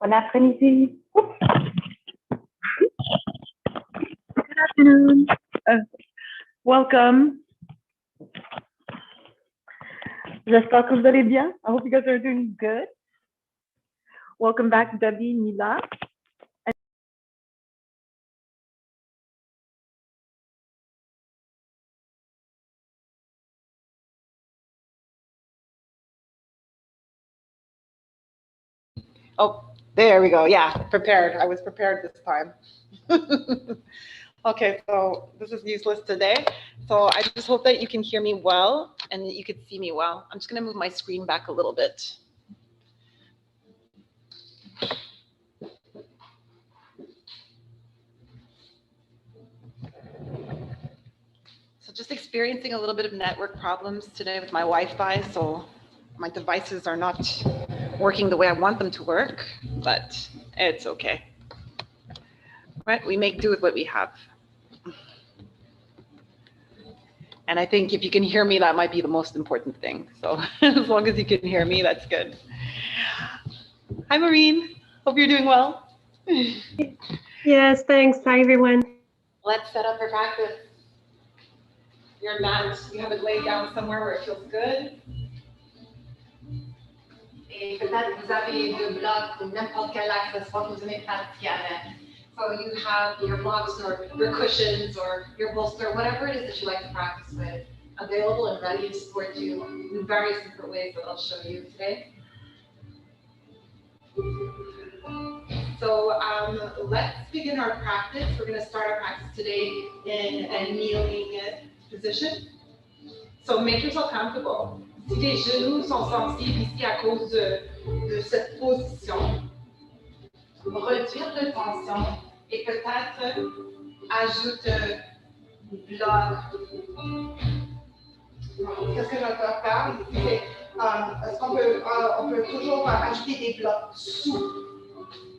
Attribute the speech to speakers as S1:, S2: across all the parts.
S1: Bon après-midi. Good afternoon. Welcome. J'espère que vous allez bien. I hope you guys are doing good. Welcome back, Debbie, Nila.
S2: Oh, there we go. Yeah, prepared. I was prepared this time. Okay, so this is useless today. So I just hope that you can hear me well and that you can see me well. I'm just going to move my screen back a little bit. So just experiencing a little bit of network problems today with my Wi-Fi. So my devices are not working the way I want them to work, but it's okay. Right? We make do with what we have. And I think if you can hear me, that might be the most important thing. So as long as you can hear me, that's good. Hi, Maureen. Hope you're doing well.
S3: Yes, thanks. Hi, everyone.
S2: Let's set up for practice. Your mat, you have it laid down somewhere where it feels good. Et peut-être vous avez deux blocs ou n'importe quel accessoire que vous aimez pratiquer avec. So you have your blocks or your cushions or your bolster, whatever it is that you like to practice with, available and ready to support you in various different ways that I'll show you today. So let's begin our practice. We're going to start our practice today in a kneeling position. So make yourself comfortable. Si les genoux sont sensibles ici à cause de cette position, réduire de tension et peut-être ajoute des blocs. Qu'est-ce que je vais faire ici? Est-ce qu'on peut, on peut toujours ajouter des blocs sous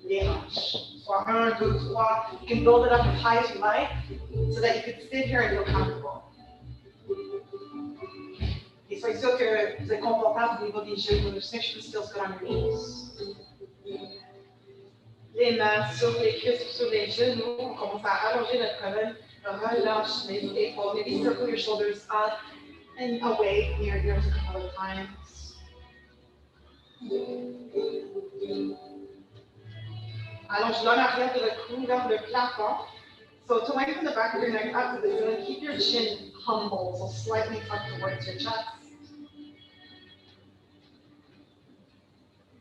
S2: les hanches? Soit 1, 2, 3. You can build it up as high as you like so that you can sit here and feel comfortable. Et soyez sûr que vous êtes confortable au niveau des genoux. Just make sure the skills good on your knees. Les mains sur les cuisses, sur les genoux. On commence à allonger notre colonne. Relâche les épaules. Maybe circle your shoulders up and away near your ears a couple of times. Allonge l'en arrière de votre cou vers le plafond. So to lengthen the back of your neck up to the ceiling, keep your chin humble, so slightly tucked towards your chest.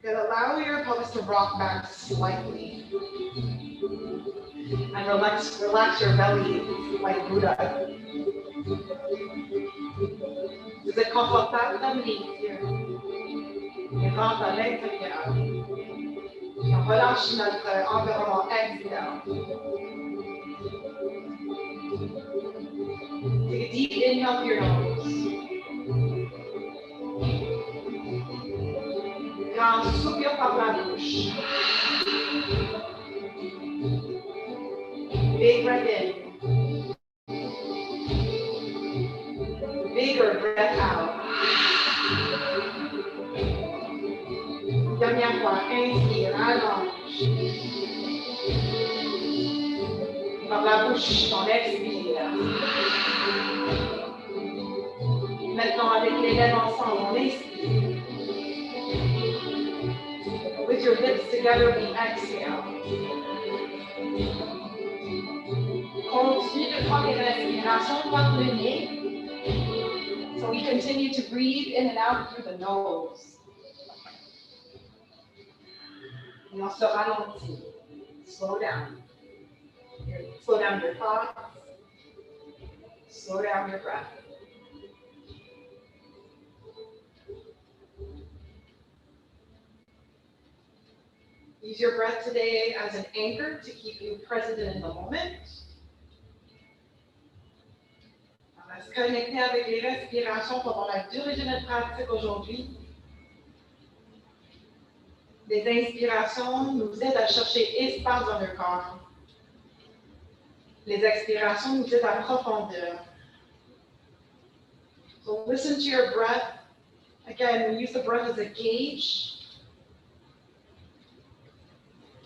S2: And allow your pelvis to rock back slightly. And relax your belly like Buddha. Vous êtes confortable comme here. Et rentre à l'intérieur. Et on relâche notre environnement externe. Take a deep inhale through your nose. Grand soupir par la bouche. Big breath in. Bigger breath out. Dernière fois, inspire, allonge. Par la bouche, on expire. Maintenant, avec les lèvres ensemble, on inspire. With your lips together, we exhale. Continue de prendre les respirations par le nez. So we continue to breathe in and out through the nose. Et on se ralentit. Slow down. Slow down your thoughts. Slow down your breath. Use your breath today as an anchor to keep you present in the moment. On va se connecter avec les respirations pendant la durée de notre pratique aujourd'hui. Les inspirations nous aident à chercher espace dans le corps. Les expirations nous aident à profondeur. So listen to your breath. Again, we use the breath as a gauge.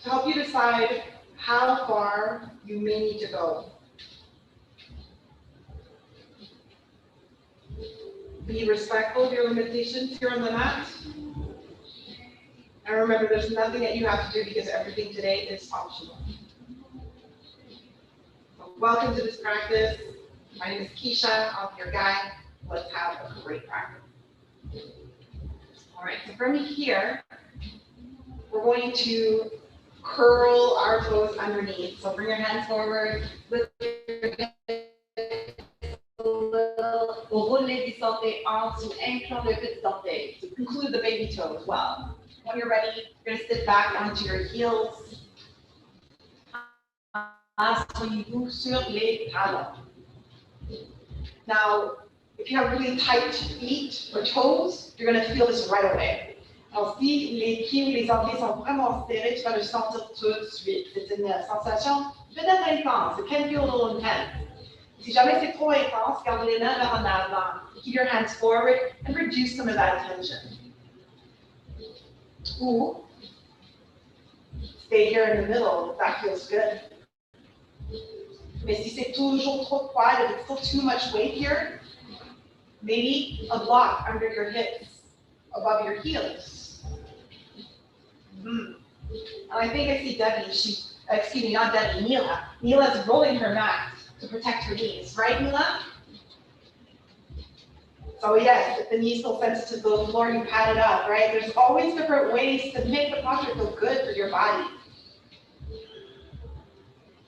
S2: to help you decide how far you may need to go. Be respectful of your limitations here on the mat. And remember, there's nothing that you have to do because everything today is optional. So welcome to this practice. My name is Keisha. I'll be your guide. Let's have a great practice. All right, so from here, we're going to curl our toes underneath. So bring your hands forward, lift your hips a little, roule les orteils en dessous, incline le petit orteil. To include the baby toe as well. When you're ready, you're going to sit back onto your heels. Asseyez-vous sur les talons. Now, if you have really tight feet or toes, you're going to feel this right away. Alors, si les pieds ou les orteils sont vraiment serrés, tu vas le sentir tout de suite. C'est une sensation peut-être intense. It can feel a little intense. Si jamais c'est trop intense, garde les mains vers en avant. Keep your hands forward and reduce some of that tension. Ou stay here in the middle if that feels good. Mais si c'est toujours trop quiet, if it's still too much weight here, maybe a block under your hips, above your heels. And I think I see Debbie, not Debbie, Mila. Mila's rolling her mat to protect her knees, right, Mila? So yes, if the knees feel sensitive to the floor, you pat it up, right? There's always different ways to make the posture feel good for your body.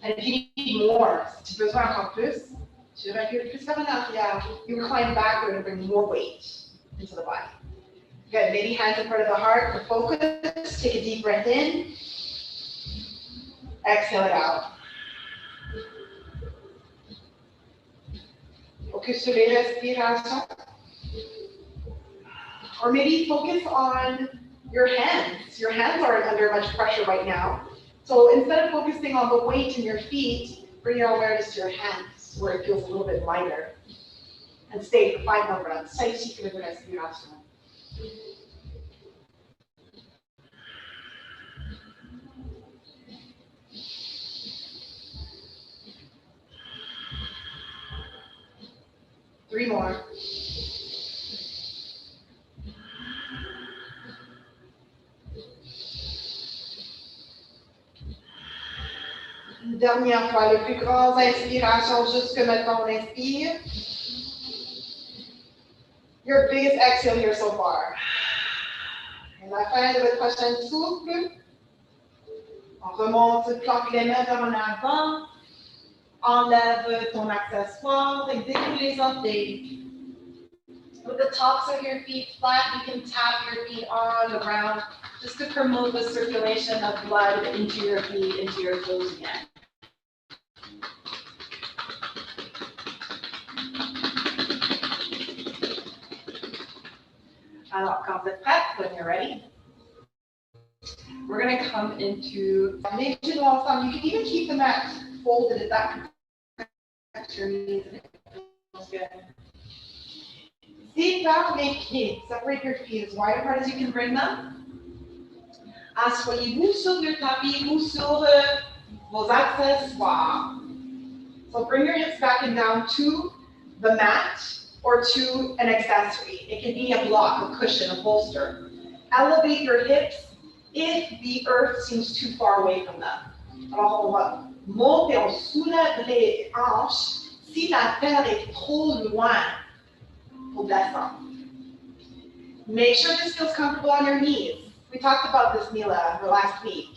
S2: And if you need more, si tu veux encore plus, tu recules plus vers en arrière, you recline backward and bring more weight into the body. Good, maybe hands in front of the heart for focus. Take a deep breath in. Exhale it out. Focus sur les respirations. Or maybe focus on your hands. Your hands aren't under much pressure right now. So instead of focusing on the weight in your feet, bring your awareness to your hands where it feels a little bit lighter. And stay for 5 more rounds. Stay for the respiration. Three more. Une dernière fois, le plus grand inspiration jusque maintenant, on inspire. Your biggest exhale here so far. Et la fin de votre prochaine souffle. On remonte, plaque les mains vers en avant. Enlève ton accessoire et déroule les orteils. With the tops of your feet flat, you can tap your feet on the ground just to promote the circulation of blood into your feet, into your toes again. Alors, quand vous êtes prêts, when you're ready, we're going to come into les pieds ensemble. You can even keep the mat folded if that protects your knees. Feels good. Sépare les pieds. Separate your feet as wide apart as you can bring them. Asseyez-vous sur le tapis ou sur vos accessoires. So bring your hips back and down to the mat or to an accessory. It can be a block, a cushion, a bolster. Elevate your hips if the earth seems too far away from them. Alors, on va monter, on soulève les hanches si la terre est trop loin pour descendre. Make sure this feels comfortable on your knees. We talked about this, Mila, last week.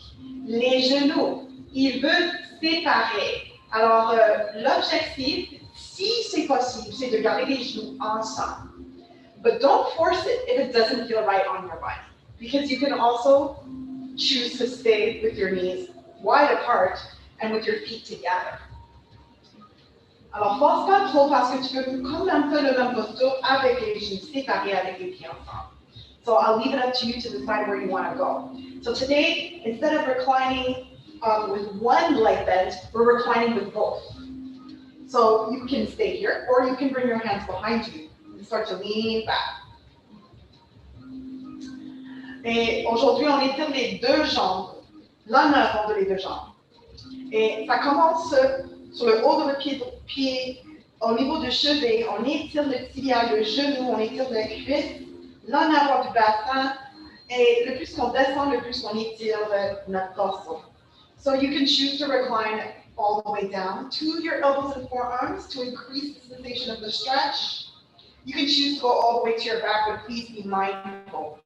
S2: Les genoux, ils veulent séparer. Alors, l'objectif, si c'est possible, c'est de garder les genoux ensemble. But don't force it if it doesn't feel right on your body. Because you can also choose to stay with your knees wide apart and with your feet together. Alors, force pas trop parce que tu peux comme un peu le même posture avec les genoux séparés avec les pieds ensemble. So I'll leave it up to you to decide where you want to go. So today, instead of reclining with one leg bent, we're reclining with both. So you can stay here, or you can bring your hands behind you and start to lean back. Et aujourd'hui, on étire les deux jambes
S4: l'en avant de les deux jambes. Et ça commence sur le haut de votre pied, au niveau du chevet, on étire le tibia, le genou, on étire la cuisse, l'en avant du bassin, et le plus qu'on descend, le plus qu'on étire notre torse. So you can choose to recline all the way down to your elbows and forearms to increase the sensation of the stretch. You can choose to go all the way to your back, but please be mindful.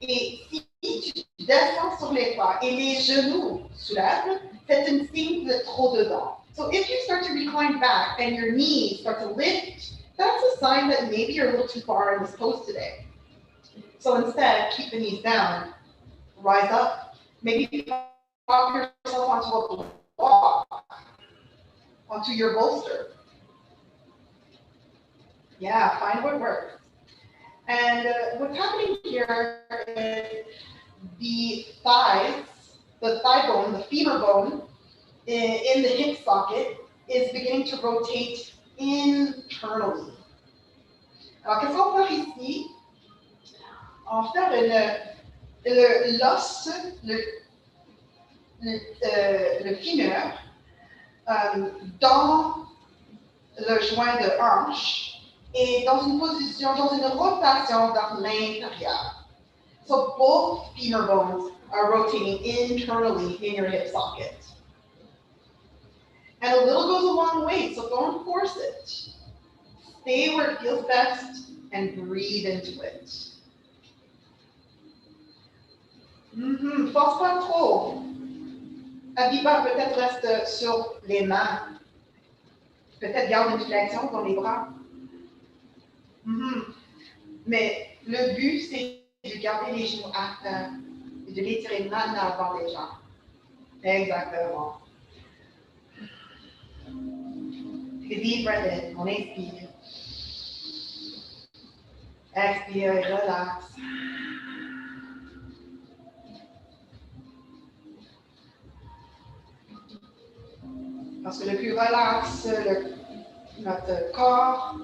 S4: Et si tu descends sur les pas et les genoux soulèvent, c'est un signe de trop dedans. So if you start to recline back and your knees start to lift, that's a sign that maybe you're a little too far in this pose today. So instead, keep the knees down, rise up, maybe prop yourself onto a block, onto your bolster. Yeah, find what works. And what's happening here is the thighs, the thigh bone, the femur bone in the hip socket is beginning to rotate internally. Alors, qu'est-ce qu'on va faire ici? On va faire l'os, le fémur dans le joint de hanche et dans une position, dans une rotation vers l'intérieur. So both femur bones are rotating internally in your hip socket. And a little goes a long way, so don't force it. Stay where it feels best and breathe into it. Force pas trop. Abiba peut-être reste sur les mains. Peut-être garde une flexion dans les bras. Mais le but, c'est de garder les genoux à terre et de les tirer en avant les jambes. Exactement. Take a deep breath in. On inspire. Expire et relax. Parce que le plus relax notre corps,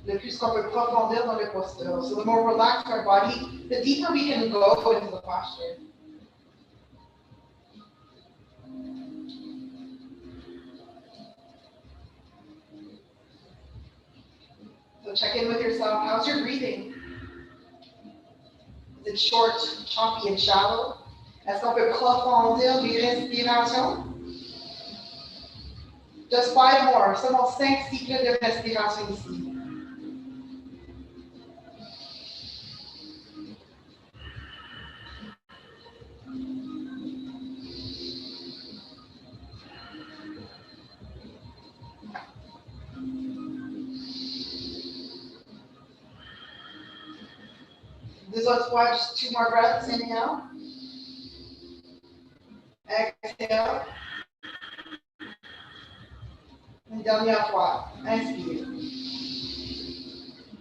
S4: le plus qu'on peut profondir dans le posture. So the more relaxed our body, the deeper we can go into the posture. So check in with yourself. How's your breathing? Is it short, choppy, and shallow? Est-ce qu'on peut profondir les respirations? Just 5 more. Seulement 5 cycles de respiration ici. This one's why just 2 more breaths in and out. Exhale. Une dernière fois. Inspire.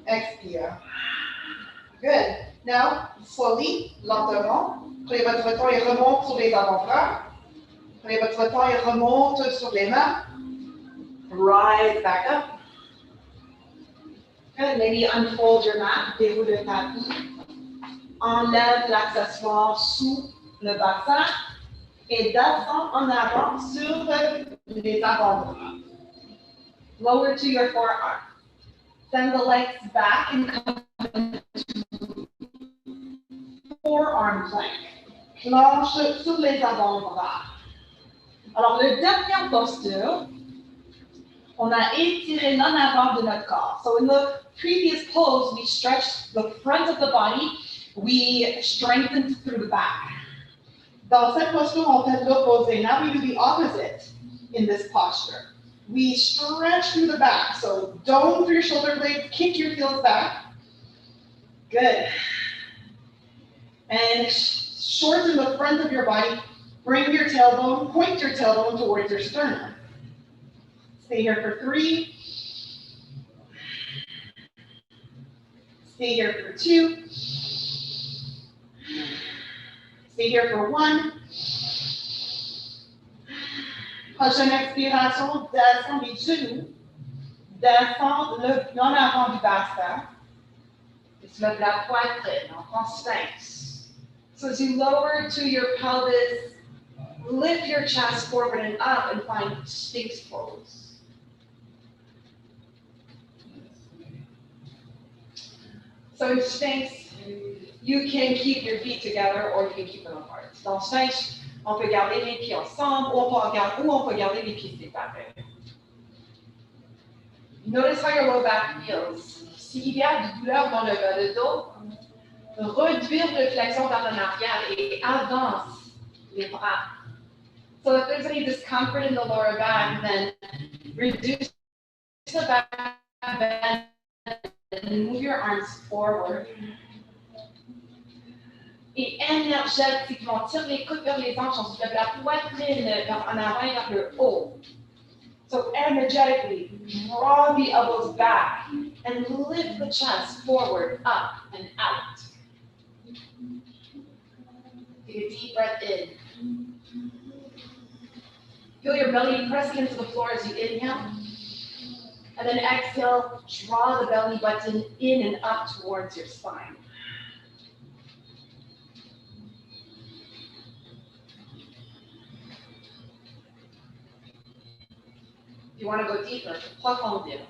S4: Expire. Good. Now, slowly, lentement, prenez votre temps et remonte sur les avant-bras. Prenez votre temps et remonte sur les mains. Rise back up. Good. Maybe unfold your mat. Déroule le tapis. Enlève l'accessoire sous le bassin et descend en avant sur les avant-bras. Lower to your forearm. Send the legs back and come to forearm plank. Planche sur les avant-bras. Alors, le dernière posture, on a étiré l'en avant de notre corps. So in the previous pose, we stretched the front of the body. We strengthened through the back. Dans cette posture, on fait l'opposé. Now we do the opposite in this posture. We stretch through the back. So dome through your shoulder blades, kick your heels back. Good. And shorten the front of your body. Bring your tailbone, point your tailbone towards your sternum. Stay here for 3. Stay here for 2. Stay here for 1. Prochaine expiration, descend les genoux. Descend l'en avant du bassin. Et soulève la poitrine, on prend sphinx.
S2: So as you lower to your pelvis, lift your chest forward and up and find Sphinx pose. So in Sphinx, you can keep your feet together or you can keep them apart. Dans Sphinx, on peut garder les pieds ensemble ou on peut garder les pieds séparés. Notice how your low back feels. S'il y a de douleur dans le dos, réduire de flexion vers en arrière et avance les bras. So if there's any discomfort in the lower back, then reduce the back bend and move your arms forward. Et énergétiquement, tire les coudes vers les hanches, on soulève la poitrine vers en avant et vers le haut. So energetically, draw the elbows back and lift the chest forward, up and out. Take a deep breath in. Feel your belly pressing into the floor as you inhale. And then exhale, draw the belly button in and up towards your spine. If you want to go deeper, profondir.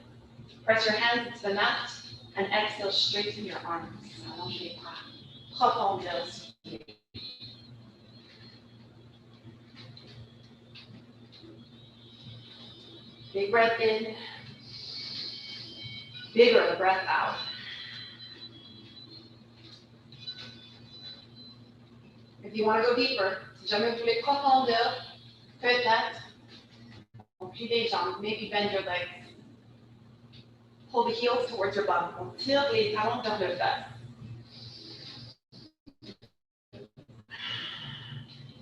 S2: Press your hands into the mat and exhale, straighten your arms. Allonge les bras. Profondir. Big breath in. Bigger the breath out. If you want to go deeper, si jamais vous voulez profondir, peut-être, on plie les jambes, maybe bend your legs. Pull the heels towards your bum. On tire les talons vers le bas.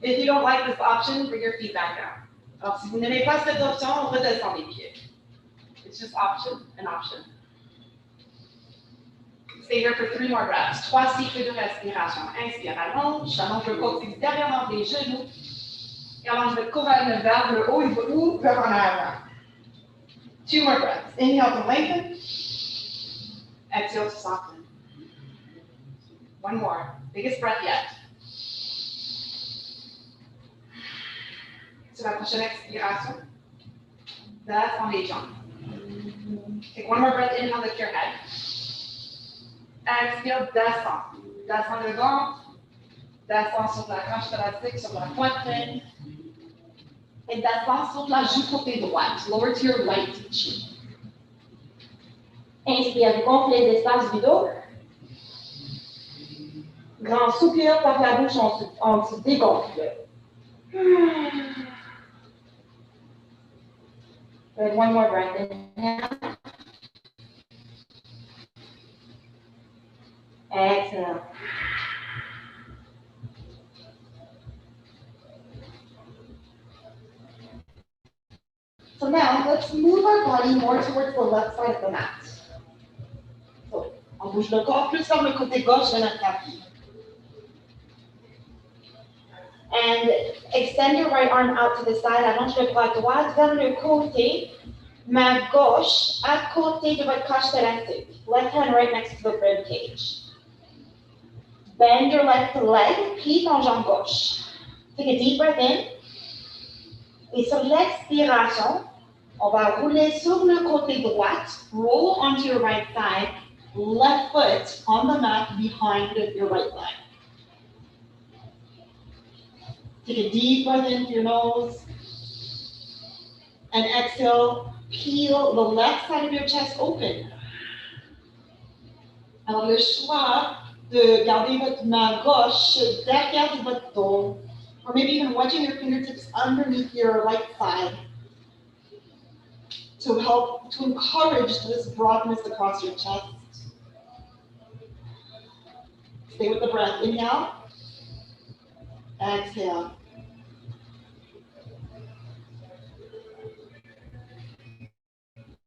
S2: If you don't like this option, bring your feet back down. Alors, si vous n'aimez pas cette option, on redescend les pieds. It's just an option. Stay here for 3 more breaths. 3 cycles de respiration. Inspire, allonge le côté extérieur des genoux. Et allonge le couronne vers le haut ou vers en avant. 2 more breaths. Inhale to lengthen. Exhale to soften. 1 more. Biggest breath yet. Sur la prochaine expiration, descends les jambes. Take 1 more breath, inhale, lift your head. Exhale, descends. Descends le ventre. Descends sur la cage thoracique, sur la poitrine. Et descends sur la joue côté droite. Lower to your right cheek. Inspire, gonfle les espaces du dos. Grand soupir par la bouche, on se dégonfle. Good, 1 more breath. Inhale. Exhale. So now let's move our body more towards the left side of the mat. So, on bouge le corps plus vers le côté gauche de notre tapis. And extend your right arm out to the side. Allonge le bras droit vers le côté. Main gauche à côté de votre cage thoracique. Left hand right next to the rib cage. Bend your left leg. Plie ton jambe gauche. Take a deep breath in. Et sur l'expiration, on va rouler sur le côté droit. Roll onto your right side. Left foot on the mat behind your right leg. Take a deep breath in through your nose. And exhale, peel the left side of your chest open. Alors, le choix de garder votre main gauche derrière votre dos, or maybe even wedging your fingertips underneath your right side to help to encourage this broadness across your chest. Stay with the breath. Inhale. Exhale.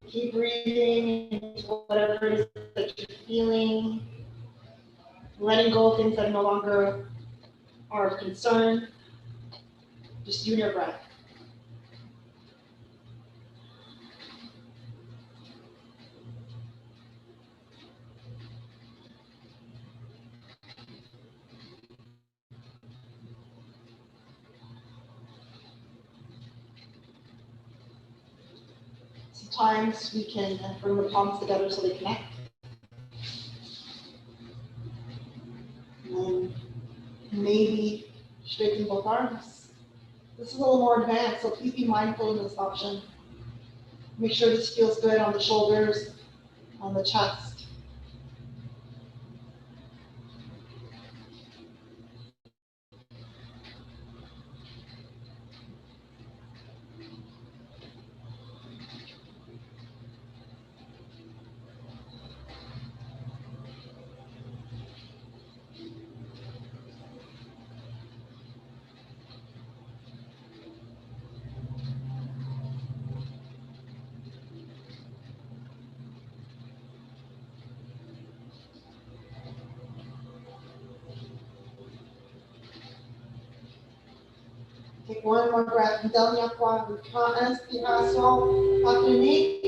S2: Keep breathing into whatever it is that you're feeling. Letting go of things that no longer are of concern. Just you and your breath.
S4: Sometimes we can bring the palms together so they connect. And then maybe straighten both arms. This is a little more advanced, so please be mindful in this option. Make sure this feels good on the shoulders, on the chest. Take one more breath. Une dernière fois. Une grande inspiration par le nez.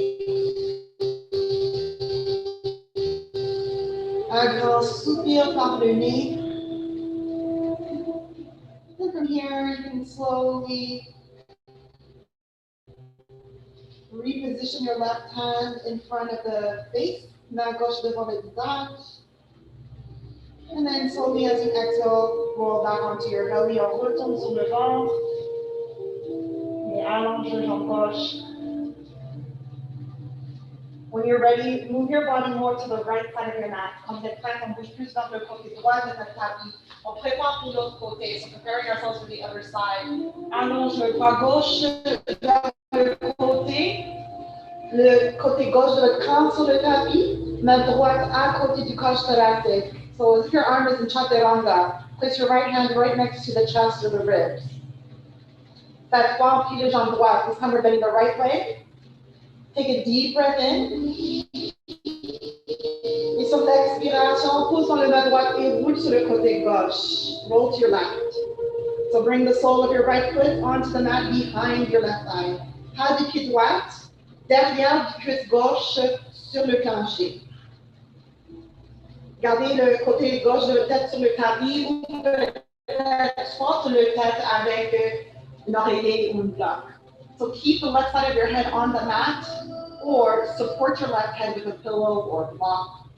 S4: Un grand soupir par le nez. And from here, you can slowly reposition your left hand in front of the face. Main gauche devant le visage. And then slowly, as you exhale, roll back onto your belly. On retourne sur le ventre. Et allonge le jambe gauche. When you're ready, move your body more to the right side of your mat. Quand vous êtes prête, on bouge plus vers le côté droit de notre tapis. On prépare pour l'autre côté. So preparing ourselves for the other side. Allonge le bras gauche vers le côté gauche de votre crâne sur le tapis. Main droite à côté du cage thoracique. So as if your arm is in chaturanga, place your right hand right next to the chest or the ribs. Cette fois, on plie les jambes droites. This time we're bending the right leg. Take a deep breath in. Et sur l'expiration, pousse dans le main droite et roule sur le côté gauche. Roll to your left. So bring the sole of your right foot onto the mat behind your left thigh. Pas du pied droit, derrière du cuisse gauche sur le plancher. Gardez le côté gauche de la tête sur le tapis ou peut-être soit sur le tête avec une oreiller ou une bloc. So keep the left side of your head on the mat or support your left head with a pillow or block.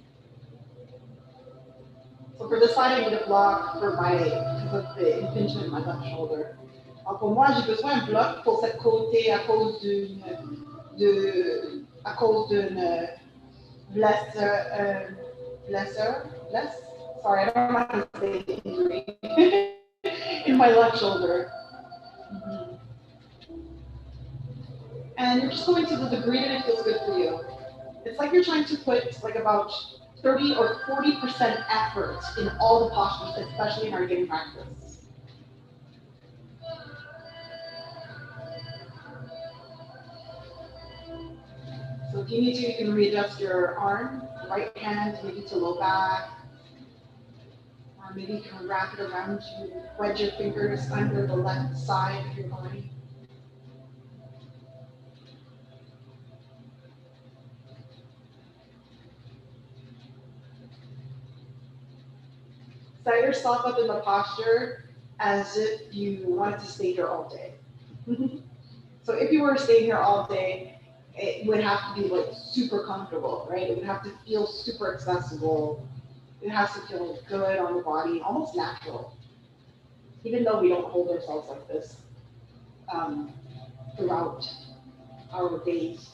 S4: So for this side, I need a block for my, because of the impingement in my left shoulder. Alors pour moi, j'ai besoin d'un bloc pour cette côté à cause d'une sorry, I don't know how to say injury in my left shoulder. Mm-hmm. And you're just going to the degree that it feels good for you. It's like you're trying to put like about 30 or 40% effort in all the postures, especially in our yin practice. So if you need to, you can readjust your arm, right hand maybe to low back, or maybe you can wrap it around you, wedge your fingers under the left side of your body. Set yourself up in the posture as if you wanted to stay here all day. So if you were staying here all day, it would have to be like super comfortable, right? It would have to feel super accessible. It has to feel good on the body, almost natural. Even though we don't hold ourselves like this throughout our days.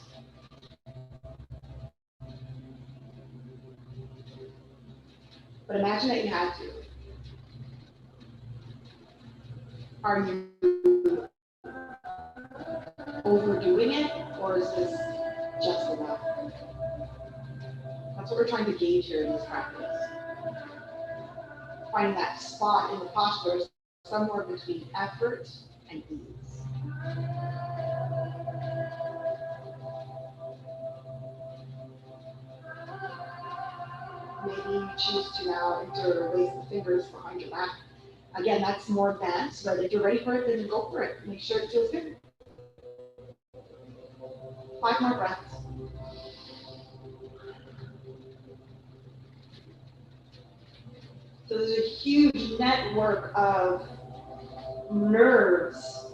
S4: But imagine that you had to. Are you overdoing it, or is this just enough? That's what we're trying to gauge here in this practice. Find that spot in the posture somewhere between effort and ease. Maybe you choose to now interlace the fingers behind your back. Again, that's more advanced, but if you're ready for it, then go for it. Make sure it feels good. 5 more breaths. So there's a huge network of nerves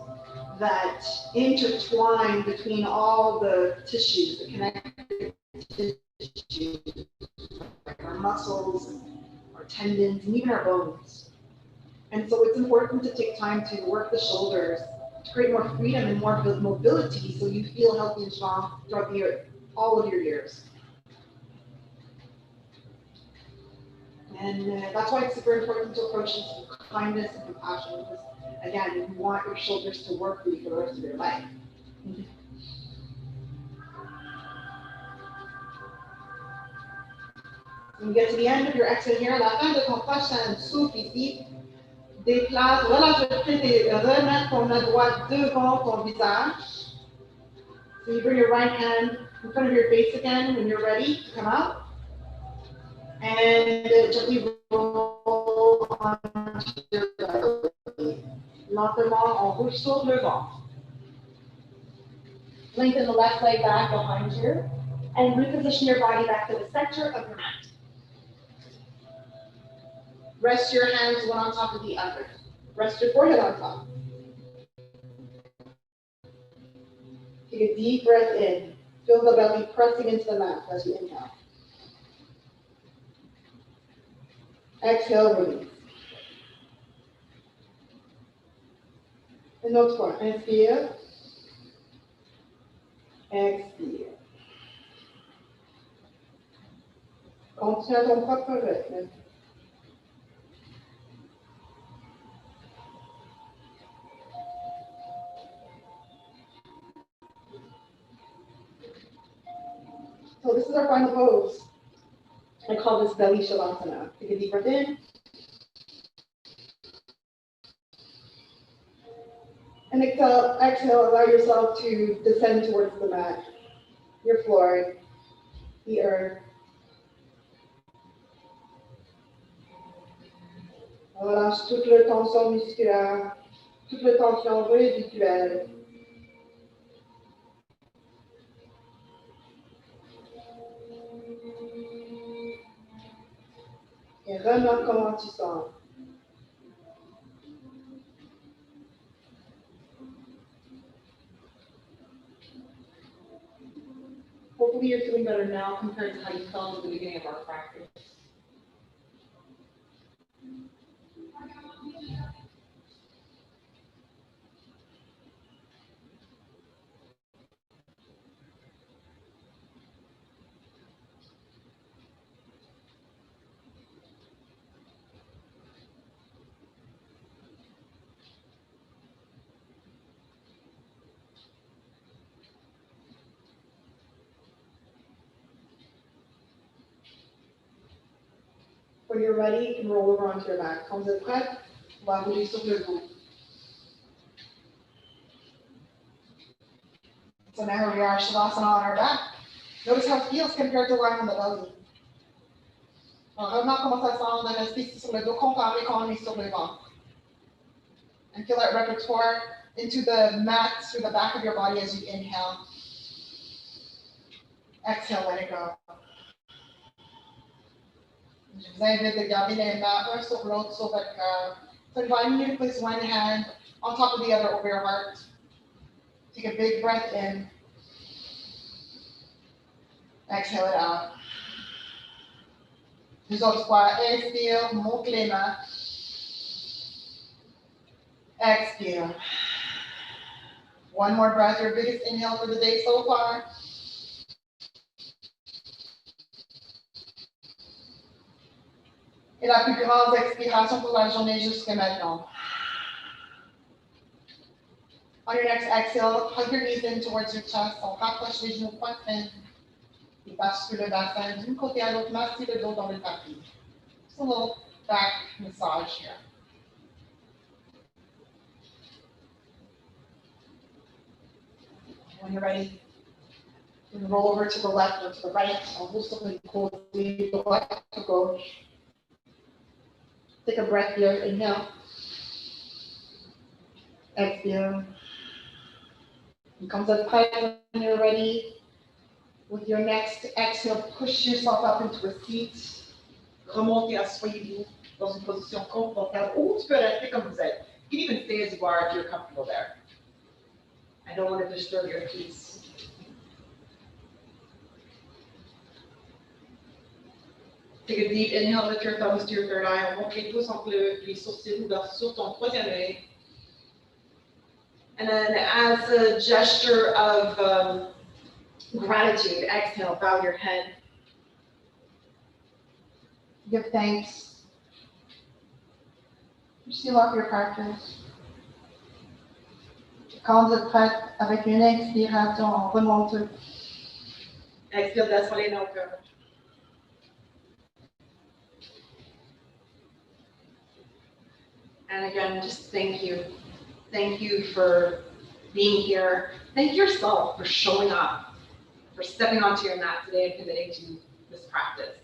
S4: that intertwine between all the tissues, the connective tissues, like our muscles, our tendons, and even our bones. And so it's important to take time to work the shoulders to create more freedom and more mobility so you feel healthy and strong throughout the year, all of your years. And that's why it's super important to approach this with kindness and compassion, because again, you want your shoulders to work for you for the rest of your life. When you get to the end of your exhale here, à la fin de ton prochain souffle ici, déplace, relâche le pied et remets ton main droite devant ton visage. So you bring your right hand in front of your face again when you're ready to come out. And gently roll onto your belly. Lentement, on roule sur le ventre.
S5: Lengthen the left leg back behind you and reposition your body back to the center of your mat.
S4: Rest your hands one on top of the other. Rest your forehead on top. Take a deep breath in. Feel the belly pressing into the mat as you inhale. Exhale, release. Une autre fois. Inspire. Expire. Continue à ton propre rythme. So this is our final pose. I call this belly shavasana. Take a deep breath in. And exhale, allow yourself to descend towards the mat, your floor, the earth. Relâche toute la tension musculaire, toute la tension résiduelle. Et remarque comment tu sens.
S2: Hopefully you're feeling better now compared to how you felt at the beginning of our practice.
S4: When you're ready, you can roll over onto your back. Quand vous êtes prêt, on va rouler sur le dos. So now here we are, Shavasana on our back. Notice how it feels compared to lying on the belly. Alors, remarque comment ça sent de rester ici sur le dos comparé quand on est sur le ventre. And feel that repertoire into the mat through the back of your body as you inhale. Exhale, let it go. Je vous invite de garder les mains un sur l'autre sur votre cœur. So invite you to place one hand on top of the other over your heart. Take a big breath in. Exhale it out. Deux autres fois. Inspire, monte les mains. Expire. One more breath, your biggest inhale for the day so far. Et la plus grande expiration pour la journée jusqu'à maintenant. On your next exhale, hug your knees in towards your chest. On rapproche les genoux pointés. Et passe sur le bassin d'une côté à l'autre, massez le dos dans le tapis. Just a little back massage here. When you're ready, you can roll over to the left or to the right. On roule sur le côté droit à gauche. Take a breath here. Inhale. Exhale. And comes up high when you're ready. With your next exhale, push yourself up into a seat. Remontez, asseyez-vous dans une position confortable. Ou tu peux rester comme vous êtes. You can even stay as you are if you're comfortable there.
S2: I don't want to disturb your peace. Take a deep inhale, lift your thumbs to your third eye. On monte les pouces entre les sourcils ouverts sur ton troisième œil. And then as a gesture of gratitude, exhale, bow your head.
S4: Give thanks. Seal up your practice. Quand vous êtes prête, avec une expiration, on remonte.
S2: Expire, descends les mains au cœur. And again, just thank you. Thank you for being here. Thank yourself for showing up, for stepping onto your mat today and committing to this practice.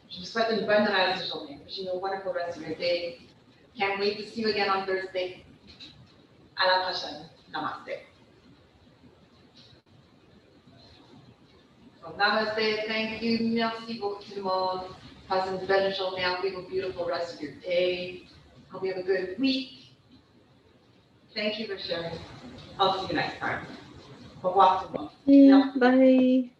S2: Je vous souhaite une bonne reste de journée. Wishing you a wonderful rest of your day. Can't wait to see you again on Thursday. À la prochaine. Namaste. So, namaste. Thank you. Merci beaucoup tout le monde. Passe une belle journée. Have a beautiful rest of your day. Hope you have a good week. Thank you for sharing. I'll see you next time. Au revoir tout le monde.
S3: Yeah, bye.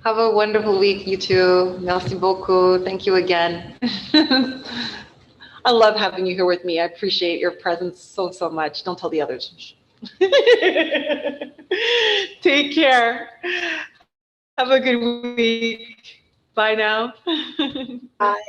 S6: Have a wonderful week, you two. Merci beaucoup. Thank you again. I love having you here with me. I appreciate your presence so, so much. Don't tell the others. Take care. Have a good week. Bye now.
S7: Bye.